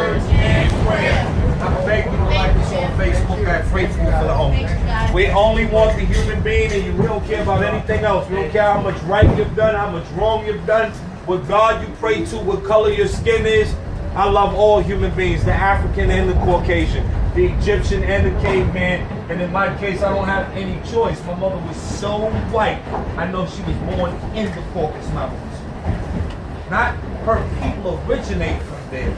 And prayer. I beg you to like us on Facebook at Faithful for the Homeless. We only want the human being, and we don't care about anything else. We don't care how much right you've done, how much wrong you've done, what God you pray to, what color your skin is. I love all human beings, the African and the Caucasian, the Egyptian and the caveman. And in my case, I don't have any choice. My mother was so white, I know she was born in the Caucasus Mountains. Not her people originate from there.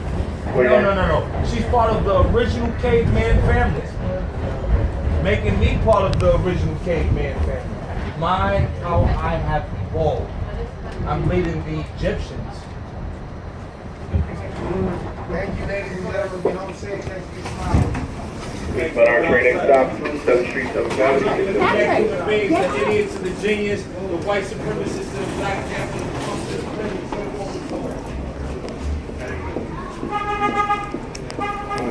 No. She's part of the original caveman family. Making me part of the original caveman family. My, how I have evolved. I'm leading the Egyptians. Thank you, ladies and gentlemen. We don't say thank you, smile. But our train next stop, 7th Street, 7th Avenue. The human beings, the idiots, and the genius, the white supremacists, and the black Catholics.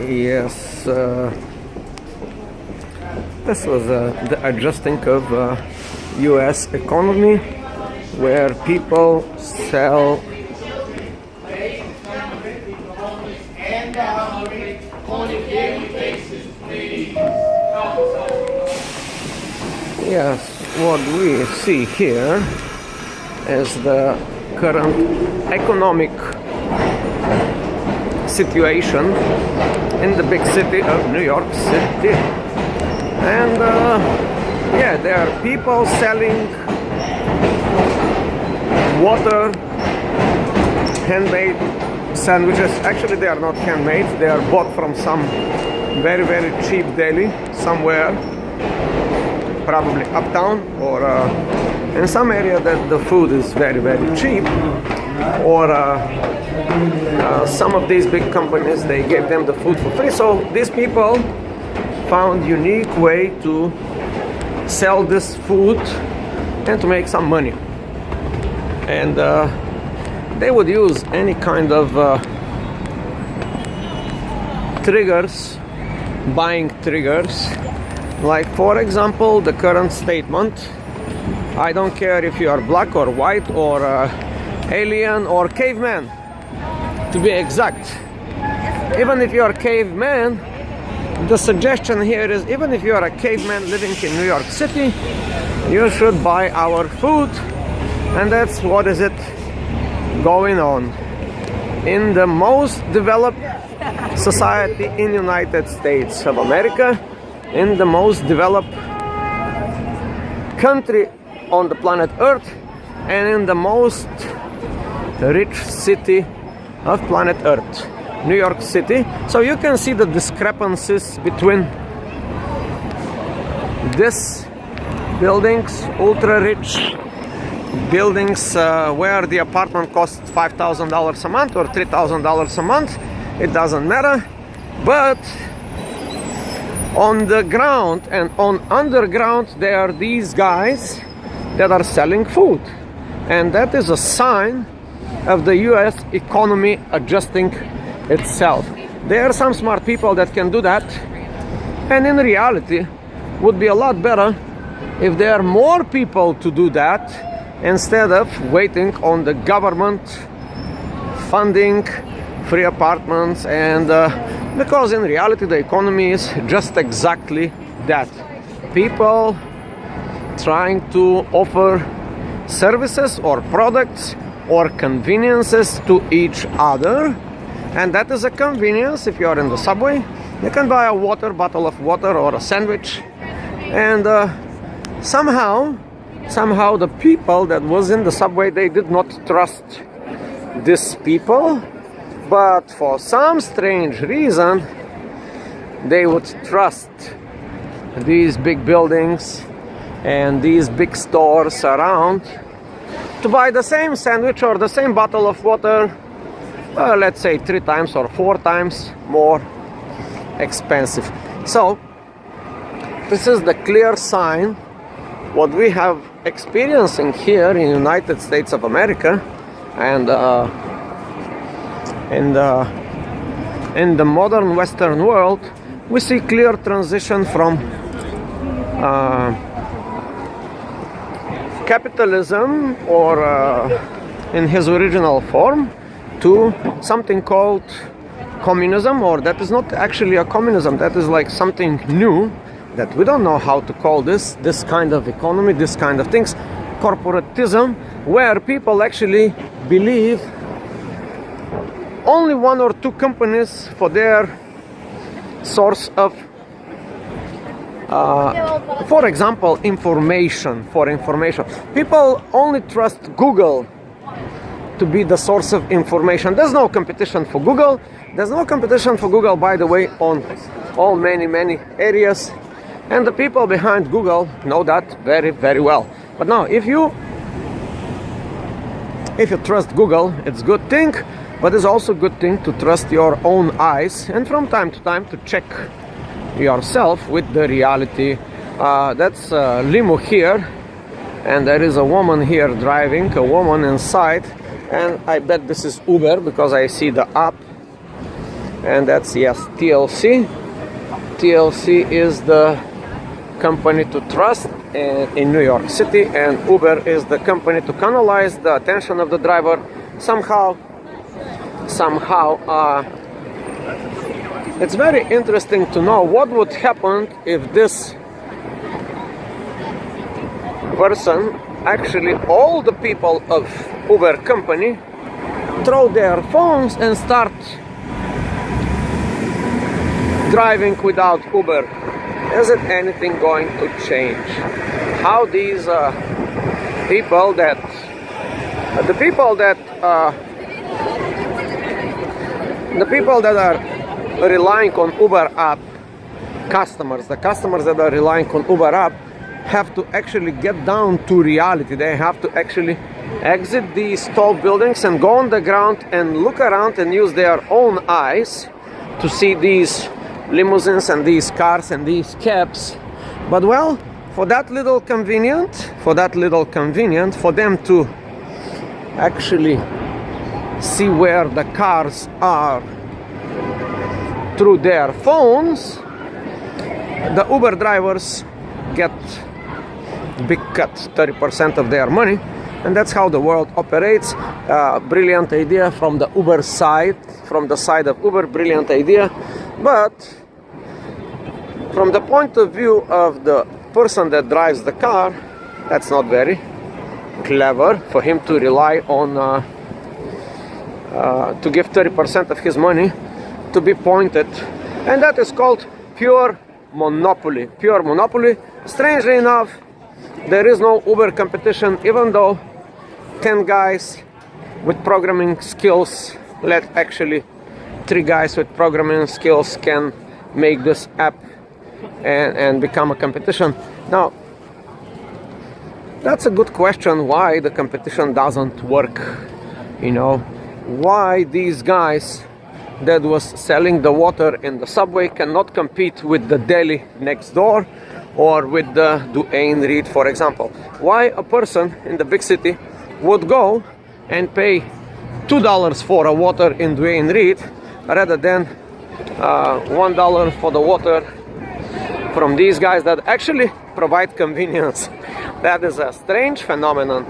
Yes, this was the adjusting of U.S. economy, where people sell Yes, what we see here is the current economic situation in the big city of New York City. And yeah, there are people selling water, handmade sandwiches. Actually, they are not handmade, they are bought from some very, very cheap deli somewhere, probably uptown or in some area that the food is very, very cheap, or some of these big companies, they gave them the food for free. So these people found unique way to sell this food and to make some money. And they would use any kind of triggers, buying triggers. Like, for example, the current statement, I don't care if you are black or white or alien or caveman, to be exact. Even if you are caveman, the suggestion here is, even if you are a caveman living in New York City, you should buy our food. And that's what is it going on in the most developed society in United States of America, in the most developed country on the planet Earth, and in the most rich city of planet Earth, New York City. So you can see the discrepancies between these buildings, ultra rich buildings, where the apartment costs $5,000 a month or $3,000 a month, it doesn't matter. But on the ground and on underground, there are these guys that are selling food, and that is a sign of the US economy adjusting itself. There are some smart people that can do that, and in reality would be a lot better if there are more people to do that instead of waiting on the government funding free apartments. And because in reality the economy is just exactly that, people trying to offer services or products or conveniences to each other. And that is a convenience. If you are in the subway, you can buy a bottle of water or a sandwich, and somehow the people that was in the subway, they did not trust these people, but for some strange reason they would trust these big buildings and these big stores around to buy the same sandwich or the same bottle of water, let's say 3 times or 4 times more expensive. So this is the clear sign what we have experiencing here in United States of America, and in the modern Western world, we see clear transition from capitalism, or in his original form, to something called communism, or that is not actually a communism, that is like something new that we don't know how to call this kind of economy, this kind of things, corporatism, where people actually believe only one or two companies for their source of for example, information. People only trust Google to be the source of information. There's no competition for Google. There's no competition for Google, by the way, on all many areas. And the people behind Google know that very, very well. But now, if you trust Google, it's a good thing, but it's also a good thing to trust your own eyes and from time to time to check yourself with the reality. That's a limo here, and there is a woman here driving, a woman inside, and I bet this is Uber because I see the app, and that's, yes, TLC. TLC is the company to trust in New York City, and Uber is the company to canalize the attention of the driver somehow. It's very interesting to know what would happen if this person, actually all the people of Uber company, throw their phones and start driving without Uber. Isn't anything going to change? How these people that are relying on Uber app, the customers that are relying on Uber app, have to actually get down to reality. They have to actually exit these tall buildings and go on the ground and look around and use their own eyes to see these limousines and these cars and these cabs. But well, for that little convenient for them to actually see where the cars are through their phones, the Uber drivers get big cut, 30% of their money, and that's how the world operates. Brilliant idea from the Uber side, from the side of Uber, brilliant idea. But from the point of view of the person that drives the car, that's not very clever for him to rely on to give 30% of his money to be pointed, and that is called pure monopoly. Strangely enough, there is no Uber competition, even though 10 guys with programming skills, actually 3 guys with programming skills can make this app and become a competition. Now, that's a good question, why the competition doesn't work. Why these guys that was selling the water in the subway cannot compete with the deli next door or with the Duane Reade, for example. Why a person in the big city would go and pay $2 for a water in Duane Reade rather than $1 for the water from these guys that actually provide convenience. That is a strange phenomenon.